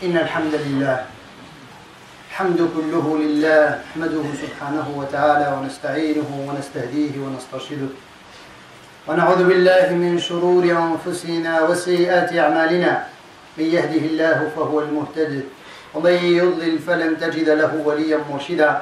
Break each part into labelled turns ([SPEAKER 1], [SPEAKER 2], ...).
[SPEAKER 1] إن الحمد لله الحمد كله لله نحمده سبحانه وتعالى ونستعينه ونستهديه ونسترشده ونعوذ بالله من شرور أنفسنا وسيئات أعمالنا من يهده الله فهو المهتد ومن يضلل فلن تجد له وليا مرشدا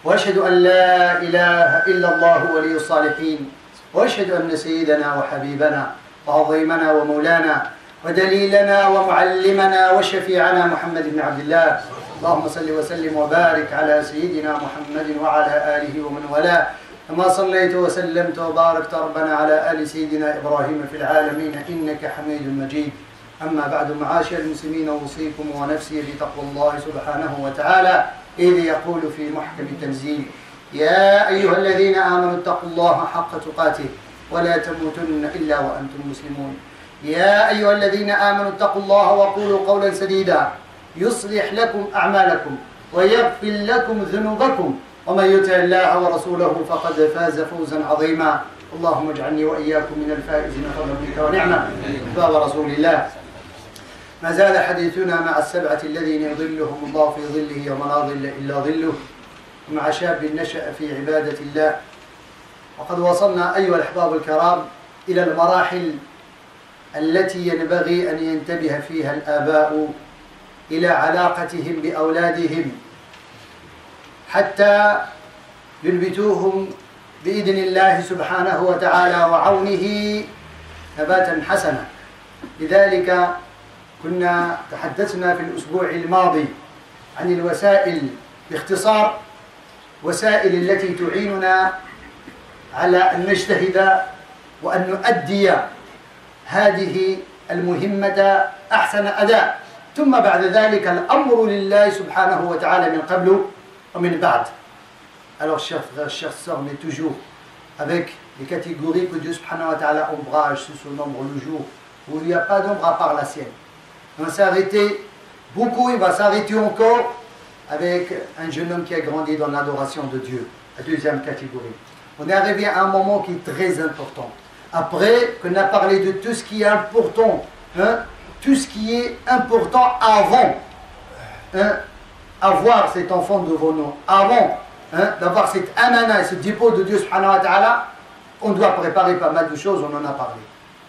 [SPEAKER 1] وأشهد أن لا إله إلا الله ولي الصالحين وأشهد أن سيدنا وحبيبنا وعظيمنا ومولانا ودليلنا ومعلمنا وشفيعنا محمد بن عبد الله اللهم صل وسلم وبارك على سيدنا محمد وعلى آله ومن والاه كما صليت وسلمت وباركت ربنا على آل سيدنا إبراهيم في العالمين إنك حميد مجيد أما بعد معاشر المسلمين أوصيكم ونفسي بتقوى الله سبحانه وتعالى إذ يقول في محكم التنزيل يا أيها الذين آمنوا اتقوا الله حق تقاته ولا تموتن إلا وأنتم مسلمون يا أيها الذين آمنوا اتقوا الله وقولوا قولا سديدا يصلح لكم أعمالكم ويغفر لكم ذنوبكم ومن يطع الله ورسوله فقد فاز فوزا عظيما اللهم اجعلني وإياكم من الفائزين فضلا بك ونعمة باب رسول الله. ما زال حديثنا مع السبعة الذين يظلهم الله في ظله يوم لا ظل إلا ظله ومع شاب نشأ في عبادة الله. وقد وصلنا أيها الأحباب الكرام إلى المراحل التي ينبغي أن ينتبه فيها الآباء إلى علاقتهم بأولادهم حتى ينبتوهم بإذن الله سبحانه وتعالى وعونه نباتا حسنا. لذلك كنا تحدثنا في الأسبوع الماضي عن الوسائل باختصار، وسائل التي تعيننا على أن نجتهد وأن نؤدي هذه المهمة أحسن أداء، ثم بعد ذلك الأمر لله سبحانه وتعالى من قبل ومن بعد. Alors chers frères, chers sœurs, on est toujours avec les catégories que Dieu subhanahu wa ta'ala ombrage sous son ombre le jour où il n'y a pas d'ombre à part la sienne. On va s'arrêter beaucoup, il va s'arrêter encore avec un jeune homme qui a grandi dans l'adoration de Dieu, la deuxième catégorie. On est arrivé à un moment qui est très important. Après qu'on a parlé de tout ce qui est important, tout ce qui est important avant avoir cet enfant devant nous, avant d'avoir cet amana et ce dépôt de Dieu subhanahu wa ta'ala, on doit préparer pas mal de choses, on en a parlé.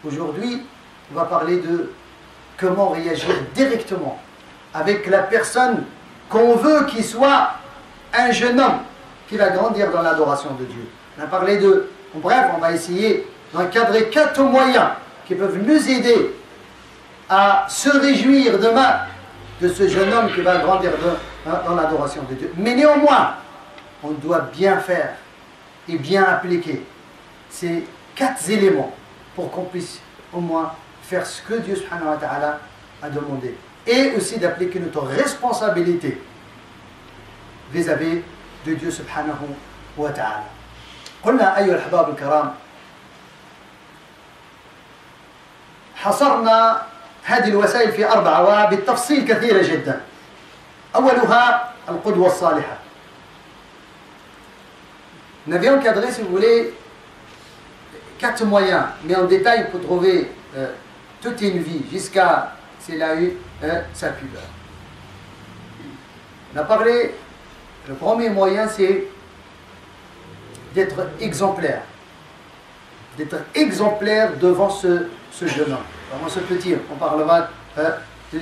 [SPEAKER 1] Aujourd'hui, on va parler de comment réagir directement avec la personne qu'on veut qu'il soit un jeune homme qui va grandir dans l'adoration de Dieu. On a parlé de, en bref, on va essayer d'encadrer 4 moyens qui peuvent nous aider à se réjouir demain de ce jeune homme qui va grandir dans l'adoration de Dieu. Mais néanmoins, on doit bien faire et bien appliquer ces 4 éléments pour qu'on puisse au moins faire ce que Dieu subhanahu wa ta'ala a demandé. Et aussi d'appliquer notre responsabilité vis-à-vis de Dieu subhanahu wa ta'ala. قلنا أيها الأحباب الكرام حصرنا هذه الوسائل في 4 وبالتفصيل كثيرة جدا. أولها القدوة الصالحة. Nous avions encadré, si vous voulez, 4 moyens, mais en détail pour trouver toute une vie jusqu'à s'il a eu sa pudeur. On a parlé, le premier moyen c'est d'être exemplaire. D'être exemplaire devant ce jeune homme, devant ce petit homme. On parlera de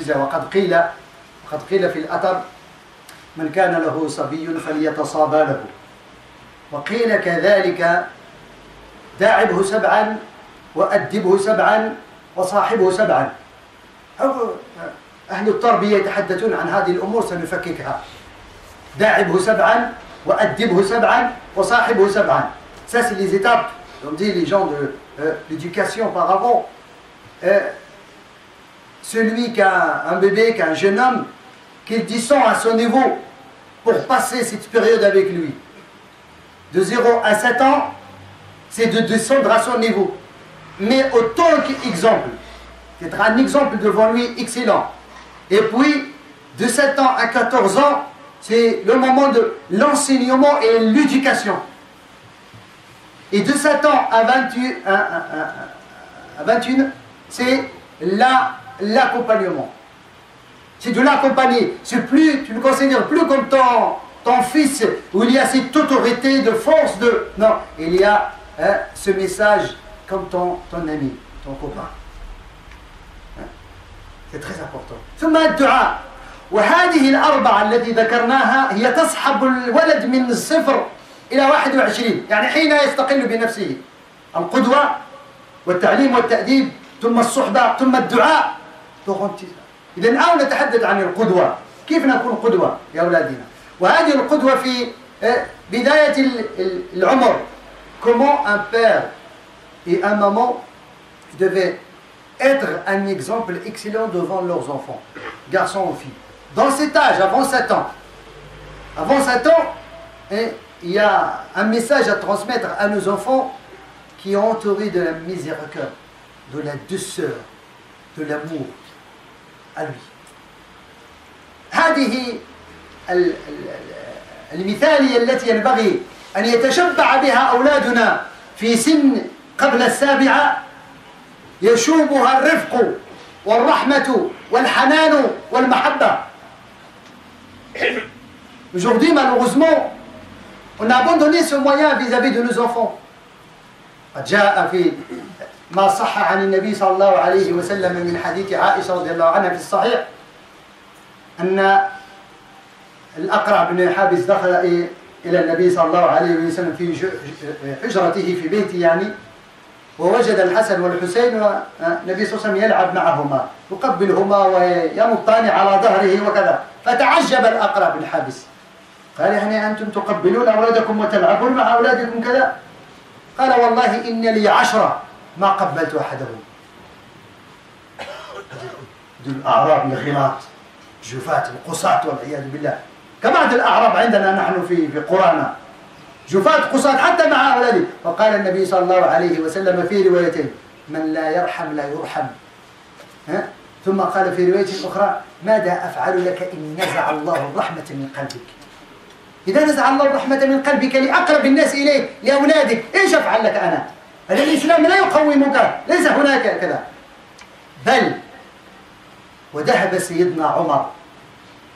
[SPEAKER 1] وقد قيل في الأثر من كان له صبي فليتصابى له وقيل كذلك داعبه 7 وأدبه 7 وصاحبه 7. أهل التربية يتحدثون عن هذه الأمور سنفككها. داعبه 7 وأدبه 7 وصاحبه 7. Ça c'est les étapes, comme disent les gens de l'éducation auparavant. Celui qui a un bébé, qui a un jeune homme, qu'il descend à son niveau pour passer cette période avec lui. De 0 à 7 ans, c'est de descendre à son niveau. Mais autant qu'exemple, d'être un exemple devant lui excellent. Et puis, de 7 ans à 14 ans, c'est le moment de l'enseignement et l'éducation. Et de 7 ans à 21, c'est l'accompagnement. c'est de l'accompagner. C'est plus, tu ne le considères plus comme ton fils, où il y a cette autorité de force de... Non, il y a ce message comme ton ami, ton copain. C'est très important. ثم الدعاء. وهذه الأربعة التي ذكرناها هي تصحب الولد من 0 إلى 21 يعني حين يستقل بنفسه القدوة والتعليم والتأديب ثم الصحبة ثم الدعاء. إذن الآن نتحدث عن القدوة. كيف نكون قدوة يا أولادنا؟ وهذه القدوة في بداية العمر. Comment un père et un maman devaient être un exemple excellent devant leurs enfants, garçons ou filles. Dans cet âge, avant 7 ans, il y a un message à transmettre à nos enfants qui est entouré de la miséricorde, de la douceur, de l'amour à lui. هذه المثالية التي ينبغي أن يتشبع بها أولادنا في سن قبل 7 يشوبها الرفق والرحمة والحنان والمحبة. Aujourd'hui, malheureusement, on a abandonné ce moyen vis-à-vis de nos enfants. قد جاء في ما صح عن النبي صلى الله عليه وسلم من حديث عائشة رضي الله عنها في الصحيح أن الأقرع بن حابس دخل إلى النبي صلى الله عليه وسلم في حجرته في بيته يعني، ووجد الحسن والحسين والنبي صلى الله عليه وسلم يلعب معهما يقبلهما وينطان على ظهره وكذا. فتعجب الأقرع بن حابس قال يعني أنتم تقبلون أولادكم وتلعبون مع أولادكم كذا؟ قال والله إن لي 10 ما قبلت أحدهم. الأعراب الغلاط جفاة القصاة والعياذ بالله كبعض الأعراب عندنا نحن في قرانا جفاة قصاة حتى مع أولاده. فقال النبي صلى الله عليه وسلم في روايتين من لا يرحم لا يرحم. ثم قال في رواية أخرى ماذا أفعل لك إن نزع الله الرحمة من قلبك؟ إذا نزع الله الرحمة من قلبك لأقرب الناس إليك لأولادك إيش أفعل لك أنا؟ هذا الإسلام لا يقومك، ليس هناك كذا. بل وذهب سيدنا عمر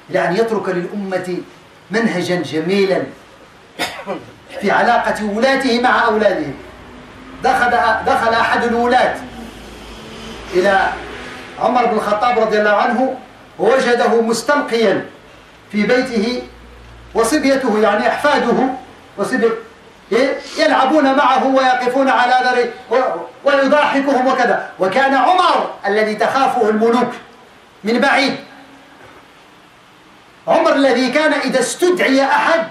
[SPEAKER 1] إلى أن يترك للأمة منهجا جميلا في علاقة ولاته مع أولادهم. دخل أحد الولاة إلى عمر بن الخطاب رضي الله عنه ووجده مستلقيا في بيته وصبيته يعني أحفاده يلعبون معه ويقفون على ذره ويضاحكهم وكذا. وكان عمر الذي تخافه الملوك من بعيد، عمر الذي كان إذا استدعي أحد،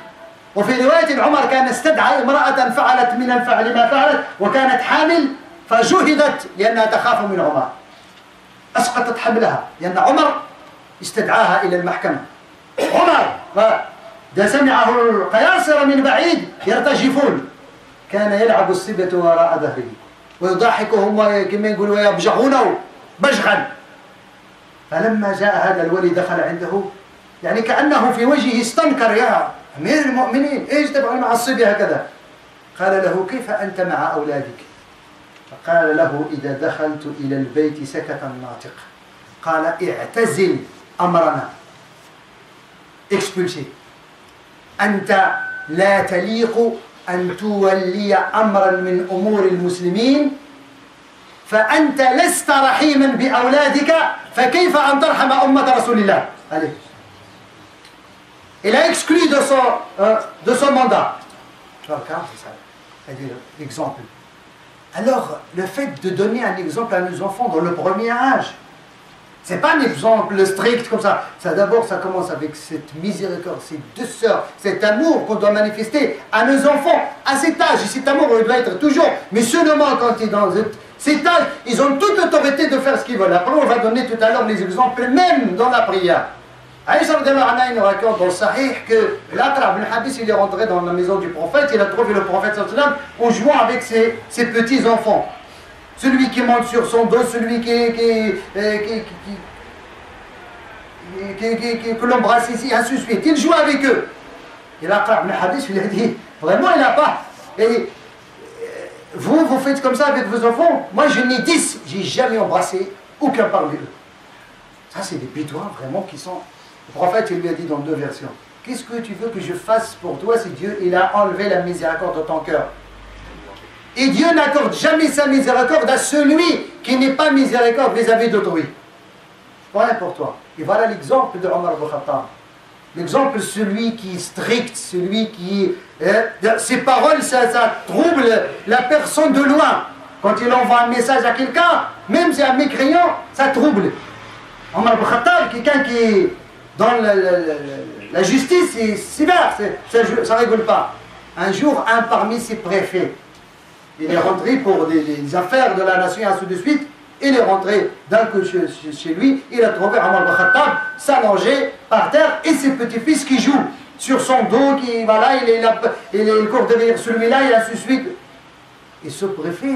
[SPEAKER 1] وفي رواية عمر كان استدعى امرأة فعلت من الفعل ما فعلت وكانت حامل فجهدت لأنها تخاف من عمر، أسقطت حملها لأن عمر استدعاها إلى المحكمة. عمر إذا سمعه القياصرة من بعيد يرتجفون، كان يلعب الصبية وراء ظهره ويضحكهم كما يقولوا ويبجعونه بجغا. فلما جاء هذا الولي دخل عنده يعني كأنه في وجهه استنكر يا أمير المؤمنين إيش تفعل مع الصبية هكذا؟ قال له كيف أنت مع أولادك؟ فقال له إذا دخلت إلى البيت سكت الناطق، قال اعتزل أمرنا، expulsé. أنت لا تليق أن تولي أمرا من أمور المسلمين، فأنت لست رحيما بأولادك، فكيف أن ترحم أمة رسول الله عليه. Il a exclu de son mandat. L'exemple. Alors, le fait de donner un exemple à nos enfants dans le premier âge, ce n'est pas un exemple strict comme ça. D'abord, ça commence avec cette miséricorde, cette douceur, cet amour qu'on doit manifester à nos enfants à cet âge. Et cet amour, il doit être toujours, mais seulement quand ils sont dans cet âge, ils ont toute l'autorité de faire ce qu'ils veulent. Après, on va donner tout à l'heure les exemples, même dans la prière. Aïcha nous raconte dans le Sahih que l'Aqra ibn Habis il est rentré dans la maison du prophète, il a trouvé le prophète en jouant avec ses petits enfants. Celui qui monte sur son dos, celui que l'embrasse ici, ainsi de suite. Il joue avec eux. Et l'Aqra ibn Habis il a dit, vraiment il n'a pas. Et vous faites comme ça avec vos enfants? Moi je n'ai 10, j'ai jamais embrassé aucun parmi eux. Ça, c'est des bédouins vraiment qui sont... Le prophète, il lui a dit dans 2 versions. Qu'est-ce que tu veux que je fasse pour toi si Dieu, il a enlevé la miséricorde de ton cœur? Et Dieu n'accorde jamais sa miséricorde à celui qui n'est pas miséricorde vis-à-vis d'autrui. Voilà pour toi. Et voilà l'exemple de Omar ibn Khattab. L'exemple, celui qui est strict, celui qui... ses paroles, ça trouble la personne de loin. Quand il envoie un message à quelqu'un, même si c'est un mécréant, ça trouble. Omar ibn Khattab, quelqu'un qui est dans la justice, c'est sévère, ça ne rigole pas. Un jour, un parmi ses préfets, il est rentré pour des affaires de la nation et ainsi de suite. Il est rentré d'un coup chez lui, il a trouvé Omar ibn Khattab s'allonger par terre et ses petits-fils qui jouent sur son dos, qui voilà, il court derrière celui-là, et ainsi de suite. Et ce préfet,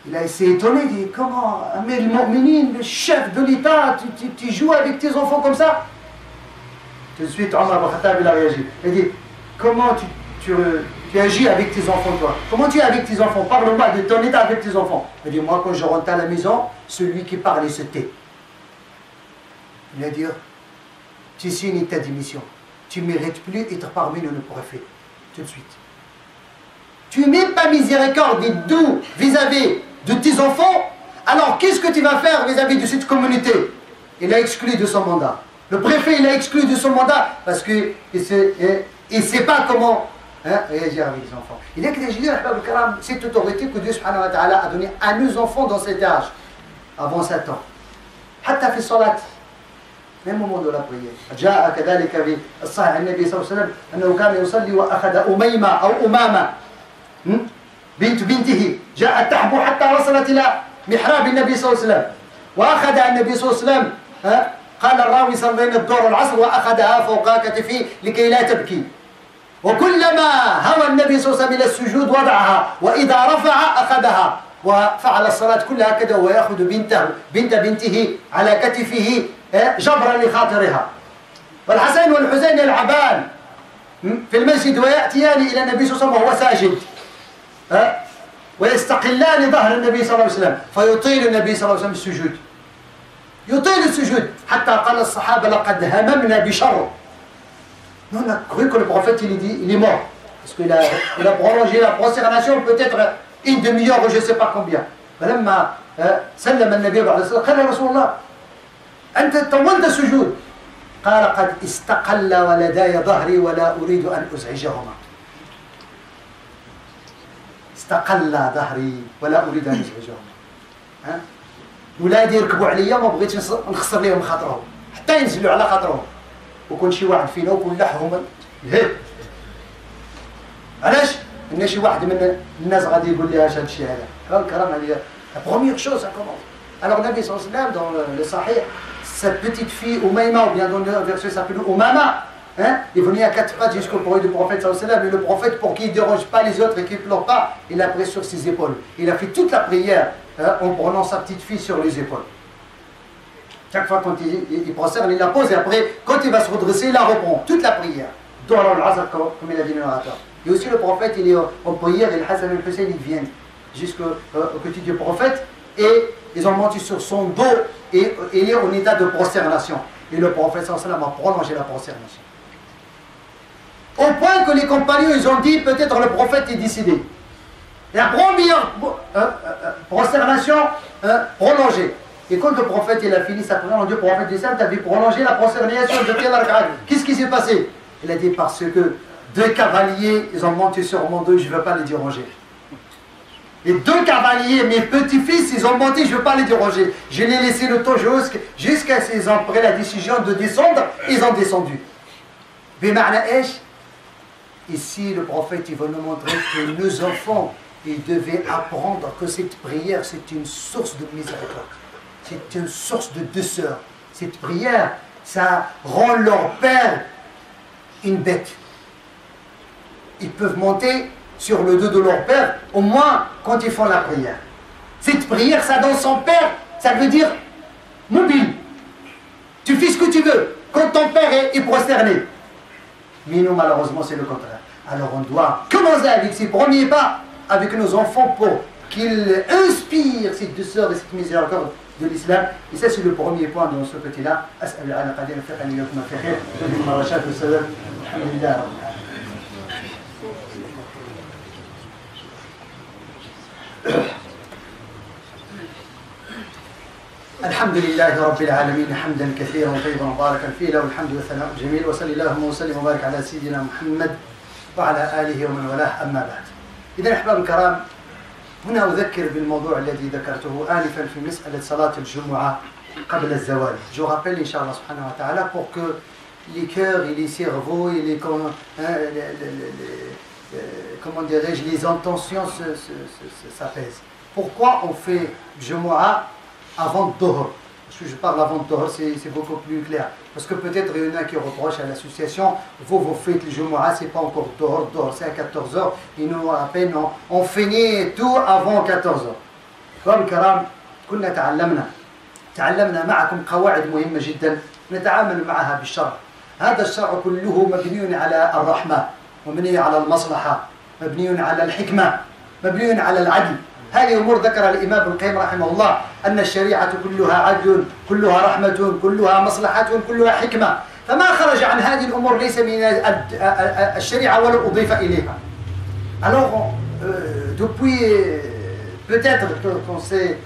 [SPEAKER 1] il a essayé étonné, il dit comment, Amir al-Mu'minin, le chef de l'État, tu joues avec tes enfants comme ça? Tout de suite, Omar ibn Khattab, il a réagi. Il dit comment tu agis avec tes enfants, toi? Comment tu es avec tes enfants? Parle-moi de ton état avec tes enfants. Il dit, moi, quand je rentre à la maison, celui qui parle, il se tait. Il va dire, tu signes ta démission. Tu ne mérites plus d'être parmi nous, le préfet. Tout de suite. Tu n'es pas miséricorde et doux vis-à-vis de tes enfants, alors qu'est-ce que tu vas faire vis-à-vis de cette communauté? Il a exclu de son mandat. Le préfet, il a exclu de son mandat parce qu'il ne sait pas comment réagir avec les enfants. Il est que cette autorité que Dieu subhanahu wa ta'ala a donnée à nos enfants dans cet âge, avant 7 ans. Hatta fi salat, même au moment de la prière. جاء كذلك في الصحيح النبي صلى الله عليه وسلم أنه كان يصلي وأخذ أميمة أو أمامة بنت بنته جاءت تحبو حتى وصلت إلى محراب النبي صلى الله عليه وسلم وأخذ النبي صلى الله عليه وسلم قال الراوي صلينا الظهر والعصر وأخذها فوق كتفي لكي لا تبكي وكلما هوى النبي صلى الله عليه وسلم إلى السجود وضعها وإذا رفع أخذها وفعل الصلاة كلها كذا ويأخذ بنته على كتفه جبرا لخاطرها. والحسن والحسين يلعبان في المسجد ويأتيان إلى النبي صلى الله عليه وسلم وهو ساجد ويستقلان ظهر النبي صلى الله عليه وسلم فيطيل النبي صلى الله عليه وسلم السجود. يطيل السجود حتى قال الصحابة لقد هممنا بشر. Nous, on a cru que le prophète il est mort. Parce qu'il a prolongé la prosternation peut-être une demi-heure ou je ne sais pas combien. فلما سلم النبي بعد الصلاة قال يا رسول الله أنت طولت السجود. قال قد استقل ولداي ظهري ولا أريد أن أزعجهما. استقل ظهري ولا أريد أن أزعجهما. ولادي يركبوا عليا ما بغيتش نخسر لهم خاطرهم حتى ينزلوا على خاطرهم. وكون شي واحد فينا وكون لحهم الهب. علاش؟ ان شي واحد من الناس غادي يقول لي اش هذا الشيء هذا. الكرام هذه لا بروميير شوز ça commence. Alors Nabi sallallahu alayhi wa sallam dans le Sahih, cette petite fille Umayma ou bien dans le verset s'appelle Umama, hein, il est venu à 4 pattes jusqu'au prophète du prophète sallallahu alayhi wa sallam et le prophète pour qu'il ne dérange pas les autres et qu'il ne pleure pas, il l'a pris sur ses épaules. Il a fait toute la prière en prenant sa petite fille sur les épaules. Chaque fois quand il prosterne, il la pose et après, quand il va se redresser, il la reprend. Toute la prière. Dans l'Azhar, comme il a dit le narrateur. Et aussi le prophète, il est en prière et le Hassan et le Hussein, ils viennent jusqu'au petit du prophète et ils ont monté sur son dos et il est en état de prosternation. Et le prophète sallallahu alayhi wa sallam a prolongé la prosternation. Au point que les compagnons, ils ont dit, peut-être le prophète est décédé. La première prosternation prolongée. Et quand le prophète il a fini sa prière, on dit au prophèt du Saint, tu avais prolongé la prosternation de quel rak'at? Qu'est-ce qui s'est passé? Il a dit parce que 2 cavaliers, ils ont monté sur mon dos, je ne veux pas les déranger. Et 2 cavaliers, mes petits-fils, ils ont monté, je ne veux pas les déranger. Je les ai laissé le temps jusqu'à ce qu'ils ont pris la décision de descendre, ils ont descendu. Ici, le prophète, il va nous montrer que nos enfants, ils devaient apprendre que cette prière, c'est une source de miséricorde. C'est une source de douceur. Cette prière, ça rend leur père une bête. Ils peuvent monter sur le dos de leur père, au moins quand ils font la prière. Cette prière, ça dans son père, ça veut dire mobile. Tu fais ce que tu veux quand ton père est prosterné. Mais nous, malheureusement, c'est le contraire. Alors on doit commencer avec ces premiers pas avec nos enfants pour qu'ils inspirent cette douceur et cette miséricorde de l'islam. Et ça, c'est le premier point dans ce côté-là. الحمد لله رب العالمين حمدا كثيرا طيبا مباركا فيه له الحمد والثناء الجميل وصلى اللهم وسلم وبارك على سيدنا محمد وعلى آله ومن والاه أما بعد. إذا أحباب الكرام، هنا أذكر بالموضوع الذي ذكرته آنفا في مسألة صلاة الجمعة قبل الزوال. Je rappelle Inch'Allah subhanahu wa ta'ala pour que les cœurs et les cerveaux et les comment dirais-je, les intentions s'apaisent. Pourquoi on fait Jumu'ah avant Dhuhr? Parce que je parle avant Dhuhr, c'est beaucoup plus clair. Parce que peut-être il y en a qui reprochent à l'association, vous faites le Jumu'ah, c'est pas encore Dhuhr, c'est à 14h, ils nous rappellent, non, on finit tout avant 14h. Comme الكرام كنا تعلمنا معكم قواعد مهمة جدا نتعامل معها بالشرع. هذا الشرع كله مبني على الرحمة، مبني على المصلحة، مبني على الحكمة، مبني على العدل. هذه أمور ذكر الإمام ابن القيم رحمه الله أن الشريعة كلها عدل، كلها رحمة، كلها مصلحة، كلها حكمة. فما خرج عن هذه الأمور ليس من الشريعة ولا أضيف إليها. Alors, depuis peut-être qu'on s'est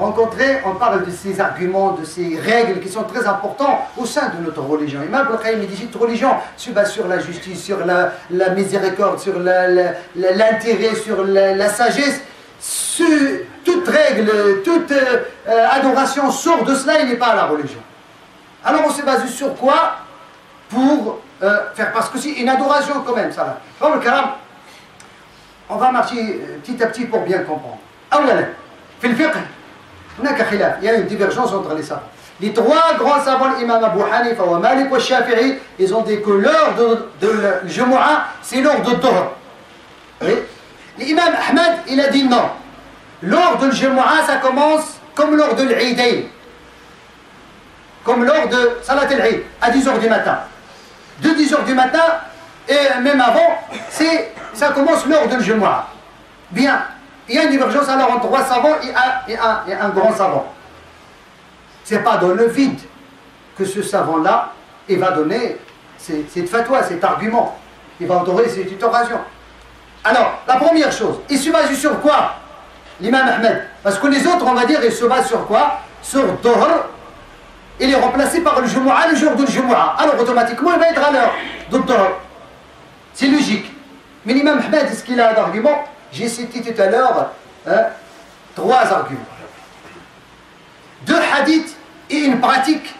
[SPEAKER 1] rencontrés, on parle de ces arguments, de ces règles qui sont très importantes au sein de notre religion. Imam Ibn Qayyim dit cette religion se base sur la justice, sur la miséricorde, sur l'intérêt, sur la sagesse. Toute règle, toute adoration sort de cela, il n'est pas à la religion. Alors on s'est basé sur quoi pour faire, parce que c'est une adoration quand même, ça va. On va marcher petit à petit pour bien comprendre. أولا في الفقه هناك خلاف، il y a une divergence entre les savants. Les trois grands savants, l'imam Abu Hanifa, wa Malik wa Shafi'i, ils ont dit que l'heure de Jumu'ah, c'est l'heure de Dhuhr. L'imam Ahmad, il a dit non. L'heure de Jumu'ah, ça commence comme l'heure de l'Eidain. Comme l'heure de Salat al-Eid, à 10h du matin. De 10h du matin, et même avant, ça commence l'heure de Jumu'ah. Bien, il y a une divergence alors entre trois savants et un grand savant. Ce n'est pas dans le vide que ce savant-là, il va donner cette fatwa, cet argument. Il va entourer cette oration. Alors, la première chose, il se base sur quoi? L'imam Ahmed. Parce que les autres, on va dire, ils se basent sur quoi? Sur Dhuhr. Il est remplacé par le Jumu'ah, le jour de Jumu'ah. Alors, automatiquement, il va être à l'heure de Dhuhr. C'est logique. Mais l'imam Ahmed, est-ce qu'il a d'arguments? J'ai cité tout à l'heure trois arguments. Deux hadiths et une pratique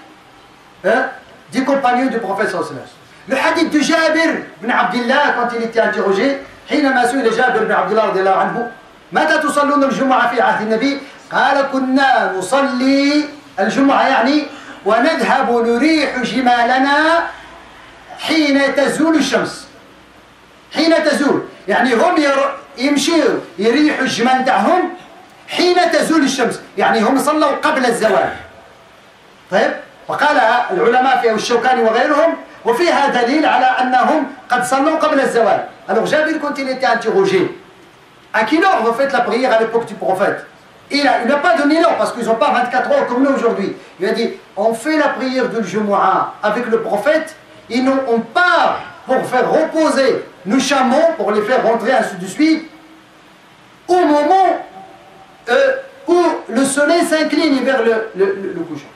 [SPEAKER 1] des compagnons du prophète sallallahu alayhi wa sallam. Le hadith de Jabir ibn Abdullah, quand il était interrogé, حينما سئل جابر بن عبد الله رضي الله عنه متى تصلون الجمعة في عهد النبي؟ قال كنا نصلي الجمعة يعني ونذهب نريح جمالنا حين تزول الشمس. حين تزول يعني هم يمشوا يريحوا الجمال تاعهم حين تزول الشمس، يعني هم صلوا قبل الزوال. طيب، وقال العلماء فيه الشوكاني وغيرهم وفيها دليل على أنهم قد صلوا قبل الزوال. Alors Jabir, quand il était interrogé, à quelle heure vous faites la prière à l'époque du prophète? Il n'a pas donné l'heure parce qu'ils n'ont pas 24 heures comme nous aujourd'hui. Il a dit, on fait la prière de Jumu'ah avec le prophète et nous on part pour faire reposer nos chameaux, pour les faire rentrer ainsi de suite, au moment où le soleil s'incline vers le couchant.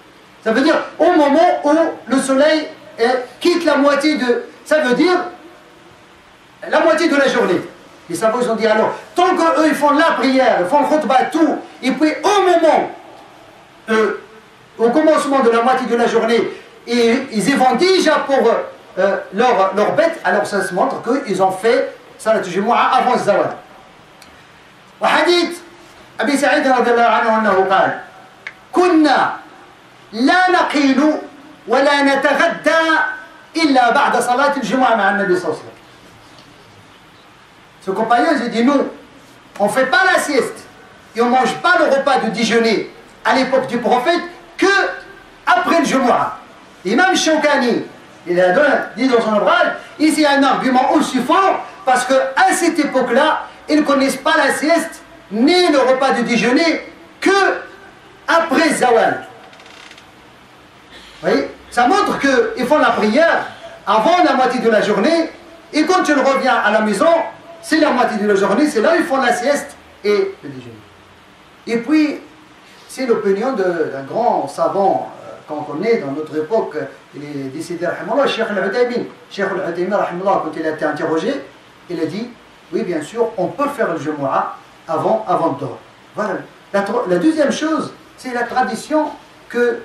[SPEAKER 1] Ça veut dire au moment où le soleil quitte la moitié de... Ça veut dire la moitié de la journée. Les savants ont dit alors, tant qu'eux ils font la prière, ils font le khutbah, tout, et puis au moment, au commencement de la moitié de la journée, et ils y vont déjà pour leur bête, alors ça se montre qu'ils ont fait Salat al-Jumu'ah avant le Zawal. وحديث أبي سعيد رضي الله عنه أنه قال كنا لا نقيل ولا نتغدى إلا بعد صلاة الجمعة مع النبي صلى الله عليه وسلم. Ce compagnon, il dit nous, on ne fait pas la sieste et on ne mange pas le repas de déjeuner à l'époque du prophète que après le Jumu'ah. Imam Shawkani, il a dit dans son ouvrage, ici il y a un argument aussi fort parce qu'à cette époque-là, ils ne connaissent pas la sieste ni le repas de déjeuner que après Zawal. Vous voyez, ça montre qu'ils font la prière avant la moitié de la journée, et quand tu reviens à la maison, c'est la moitié de la journée, c'est là où ils font la sieste et le déjeuner. Et puis, c'est l'opinion d'un grand savant qu'on connaît dans notre époque, il est décédé, rahimahullah, Cheikh Al-Uthaymin. Cheikh Al-Uthaymin, rahimahullah, quand il a été interrogé, il a dit, oui, bien sûr, on peut faire le Jumu'ah avant le Dhuhr. Voilà. La deuxième chose, c'est la tradition que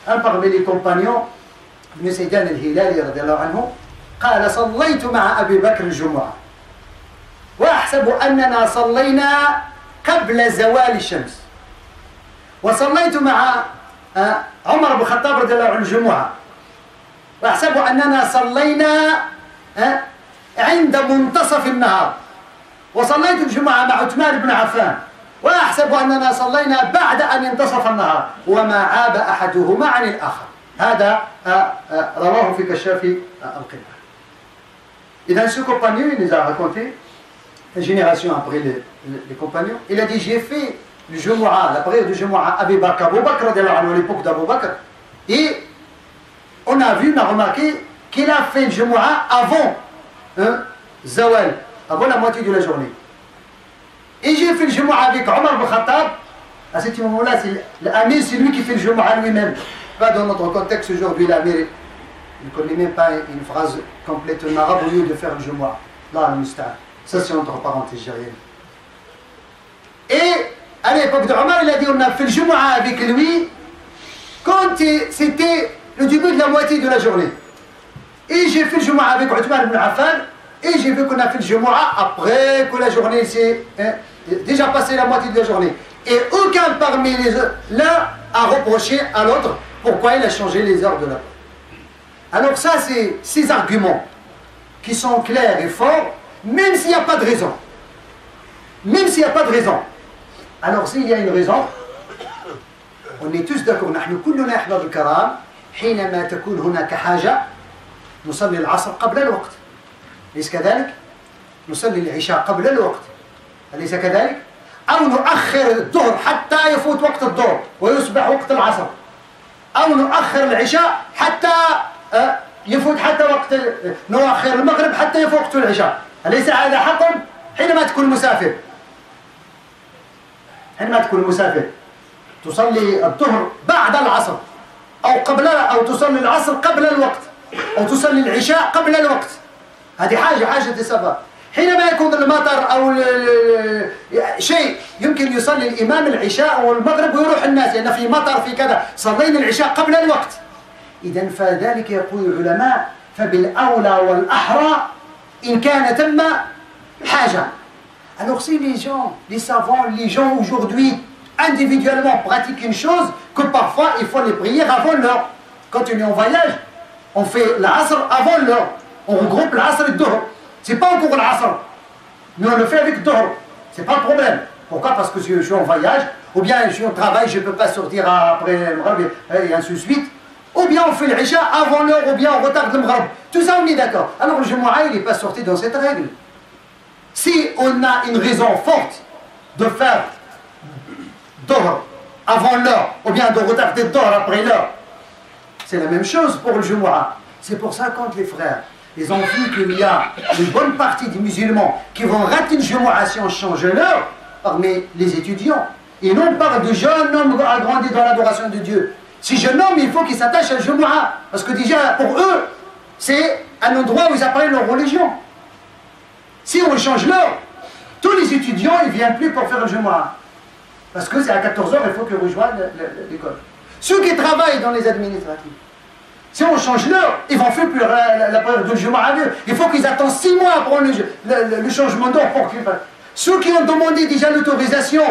[SPEAKER 1] un parmi les compagnons, Ibn Saydan al-Hilali, radiallahu anhu, قال صليت مع أبي بكر الجمعة وأحسب أننا صلينا قبل زوال الشمس وصليت مع عمر بن الخطاب رضي الله عنه الجمعة وأحسب أننا صلينا عند منتصف النهار وصليت الجمعة مع عثمان بن عفان وأحسب أننا صلينا بعد أن انتصف النهار وما عاب أحدهما عن الآخر. هذا رواه في كشاف القناع. إذا ce compagnon, il nous a raconté, une génération après les compagnons, il a dit, j'ai fait le Jumu'ah, la prière du Jumu'ah à Abu Bakr à l'époque d'Abu Bakr, et on a vu, on a remarqué qu'il a fait le Jumu'ah avant Zawal, avant la moitié de la journée. Et j'ai fait le Jumu'ah avec Omar ibn Khattab. À ce moment-là, l'Amir, c'est lui qui fait le Jumu'ah lui-même. Pas dans notre contexte aujourd'hui, l'Amir il ne connaît même pas une phrase complète en arabe au lieu de faire le Jumu'ah. Là, le Musta'an. Ça, c'est entre parenthèses algériennes. Et à l'époque de Omar, il a dit on a fait le Jumu'ah avec lui quand c'était le début de la moitié de la journée. Et j'ai fait le Jumu'ah avec Uthman ibn Affan. Et j'ai vu qu'on a fait le Jumu'ah après que la journée s'est déjà passé la moitié de la journée. Et aucun parmi l'un a reproché à l'autre pourquoi il a changé les heures de la prière. Alors ça, c'est ces arguments qui sont clairs et forts, même s'il n'y a pas de raison. Même s'il n'y a pas de raison. Alors s'il y a une raison, on est tous d'accord. نحن كلنا أحباب الكرام حينما تكون هناك حاجة نصلي العصر قبل الوقت. أليس كذلك؟ نصلي العشاء قبل الوقت. أليس كذلك؟ أو نؤخر الظهر حتى يفوت وقت الظهر ويصبح وقت العصر. أو نؤخر العشاء حتى يفوت حتى وقت نؤخر المغرب حتى يفوت وقت العشاء. أليس هذا حق؟ حينما تكون مسافر. حينما تكون مسافر تصلي الظهر بعد العصر أو تصلي العصر قبل الوقت أو تصلي العشاء قبل الوقت. هذه حاجة سبب. حينما يكون المطر أو شيء يمكن يصلي الإمام العشاء والمغرب ويروح الناس لأن في مطر في كذا صلينا العشاء قبل الوقت. إذن فذلك يقول العلماء فبالأولى والأحرى إن كان ثم حاجة. Alors si les gens, les savants, les gens aujourd'hui individuellement pratiquent une chose que parfois il faut les prières avant l'heure. Quand on est en voyage, on fait l'asr avant l'heure. On regroupe l'asr et le dhuhr. C'est pas encore l'asr. Mais on le fait avec le dhuhr. C'est pas le problème. Pourquoi? Parce que je suis en voyage, ou bien je suis au travail, je ne peux pas sortir après le maghrib, et ainsi de suite. Ou bien on fait l'isha avant l'heure, ou bien on retarde le maghrib. Tout ça on est d'accord. Alors le Jumu'ah, il n'est pas sorti dans cette règle. Si on a une raison forte de faire dhuhr avant l'heure, ou bien de retarder le dhuhr après l'heure, c'est la même chose pour le Jumu'ah. C'est pour ça quand les frères, ils ont vu qu'il y a une bonne partie des musulmans qui vont rater le Jumu'ah si on change l'heure, parmi les étudiants. Et non, on parle de jeunes hommes agrandis dans l'adoration de Dieu. Ces jeunes hommes, il faut qu'ils s'attachent à le Jumu'ah. Parce que déjà, pour eux, c'est un endroit où ils apprennent leur religion. Si on change l'heure, tous les étudiants, ils ne viennent plus pour faire le Jumu'ah. Parce que c'est à 14h, il faut qu'ils rejoignent l'école. Ceux qui travaillent dans les administratifs, si on change l'heure, ils vont faire plus la prière de Jumu'ah. Il faut qu'ils attendent 6 mois pour le changement d'heure pour qu'ils fassent. Ceux qui ont demandé déjà l'autorisation,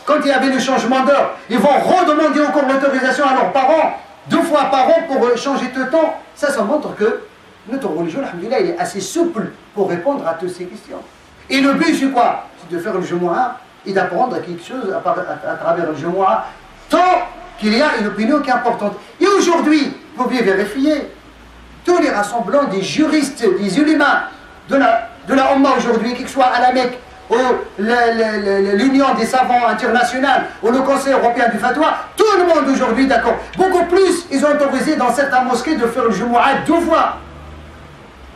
[SPEAKER 1] quand il y avait le changement d'heure, ils vont redemander encore l'autorisation à leurs parents, 2 fois par an pour changer de temps. Ça montre que notre religion, alhamdoulilah, il est assez souple pour répondre à toutes ces questions. Et le but, c'est quoi? C'est de faire le Jumu'ah et d'apprendre quelque chose à travers le Jumu'ah, tant qu'il y a une opinion qui est importante. Et aujourd'hui, vous pouvez vérifier, tous les rassemblants des juristes, des ulémas de la Ummah aujourd'hui, qu'ils soient à la Mecque ou l'Union des savants internationale, ou le Conseil européen du fatwa, tout le monde aujourd'hui, d'accord. Beaucoup plus, ils ont autorisé dans certaines mosquées de faire le Jumu'ah 2 fois.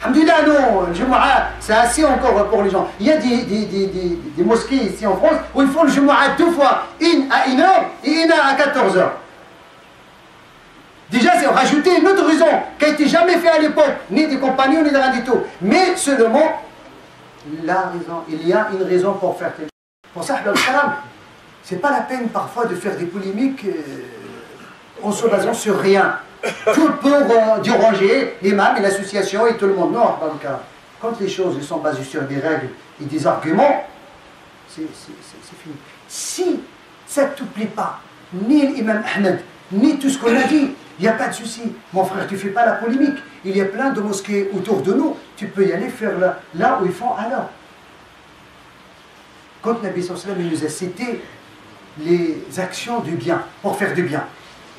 [SPEAKER 1] Alhamdulillah, non, le Jumu'ah, c'est assez encore pour les gens. Il y a des mosquées ici en France où ils font le Jumu'ah 2 fois, une à 1h et une à 14h. Déjà, c'est rajouter une autre raison qui n'a été jamais faite à l'époque, ni des compagnons, ni de rien du tout. Mais seulement, la raison, il y a une raison pour faire quelque chose. Pour ça, ce n'est pas la peine parfois de faire des polémiques en se basant sur rien. Tout pour déranger l'imam et l'association et tout le monde. Non, quand les choses sont basées sur des règles et des arguments, c'est fini. Si ça ne te plaît pas, ni l'imam Ahmed, ni tout ce qu'on a dit, il n'y a pas de souci. Mon frère, tu ne fais pas la polémique. Il y a plein de mosquées autour de nous. Tu peux y aller faire là où ils font alors. Quand Nabi sallallahu alayhi wa sallam nous a cité les actions du bien, pour faire du bien.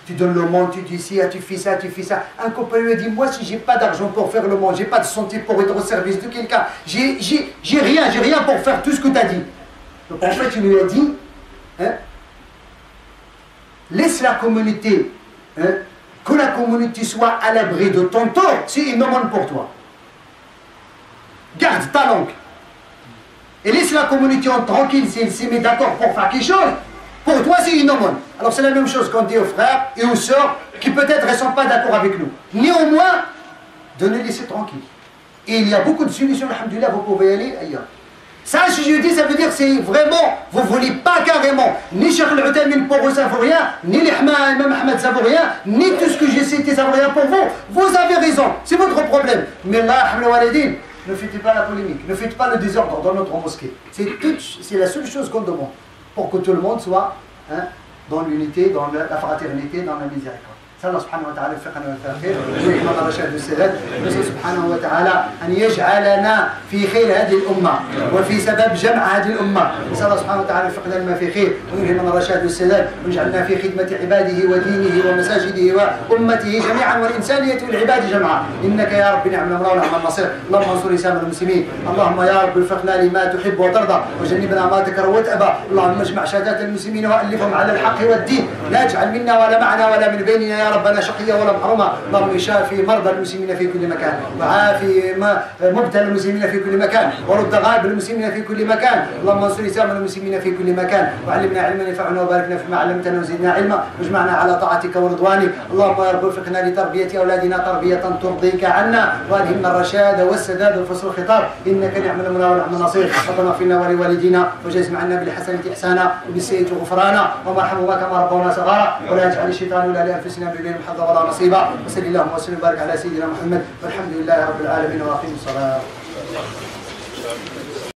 [SPEAKER 1] Tu donnes le monde, tu dis ci, tu fais ça, tu fais ça. Un copain lui a dit, moi si j'ai pas d'argent pour faire le monde, j'ai pas de santé pour être au service de quelqu'un, j'ai rien pour faire tout ce que tu as dit. Donc en fait, il lui a dit, hein, laisse la communauté, hein, que la communauté soit à l'abri de ton tort, c'est une aumône pour toi. Garde ta langue. Et laisse la communauté en tranquille si elle s'est mis d'accord pour faire quelque chose. Pour toi, c'est une aumône. Alors c'est la même chose qu'on dit aux frères et aux sœurs qui peut-être ne sont pas d'accord avec nous. Néanmoins, de les laisser tranquilles. Et il y a beaucoup de solutions, alhamdoulilah, vous pouvez aller ailleurs. Ça, si je dis, ça veut dire que c'est vraiment, vous ne voulez pas carrément, ni Cheikh Al-Uthaymin pour vous, ça vaut rien, ni l'imam Ahmed, ça vaut rien, ni tout ce que j'ai cité, ça vaut rien pour vous. Vous avez raison, c'est votre problème. Mais là, ne faites pas la polémique, ne faites pas le désordre dans notre mosquée. C'est la seule chose qu'on demande, pour que tout le monde soit, hein, dans l'unité, dans la fraternité, dans la miséricorde. نسأل الله سبحانه وتعالى يوفقنا ويوفق ويلهمنا الرشاد والسداد ونسأل سبحانه وتعالى أن يجعلنا في خير هذه الأمة وفي سبب جمع هذه الأمة نسأل الله سبحانه وتعالى يوفقنا لما في خير ويلهمنا الرشاد والسداد ويجعلنا في خدمة عباده ودينه ومساجده وأمته جميعا والإنسانية والعباد جمعا إنك يا رب نعم المولى ونعم النصير اللهم انصر إسلام المسلمين اللهم يا رب وفقنا لما تحب وترضى وجنبنا ما تكره وتأبى اللهم اجمع شتات المسلمين وألفهم على الحق والدين لا اجعل منا ولا معنا ولا من بيننا يا ربنا شقيا ولا محروما اللهم شافي مرضى المسلمين في كل مكان وعافي مبتلى المسلمين في كل مكان ورد غائب المسلمين في كل مكان اللهم انصر اسلام المسلمين في كل مكان وعلمنا علما ينفعنا وبارك لنا فيما علمتنا وزدنا علما واجمعنا على طاعتك ورضوانك اللهم يا رب وفقنا لتربيه اولادنا تربيه ترضيك عنا والهمنا الرشاد والسداد وفصل الخطاب انك نعم المولى ونعم النصير ربنا اغفر لنا ولوالدينا وجازم عنا بالحسنه احسانا وبالسيئه غفرانا وارحمهما كما ربونا صغارا ولا يجعل الشيطان ولا لانفسنا ببين حظا ولا نصيبا وصلى اللهم وسلم وبارك على سيدنا محمد والحمد لله رب العالمين واقيموا الصلاه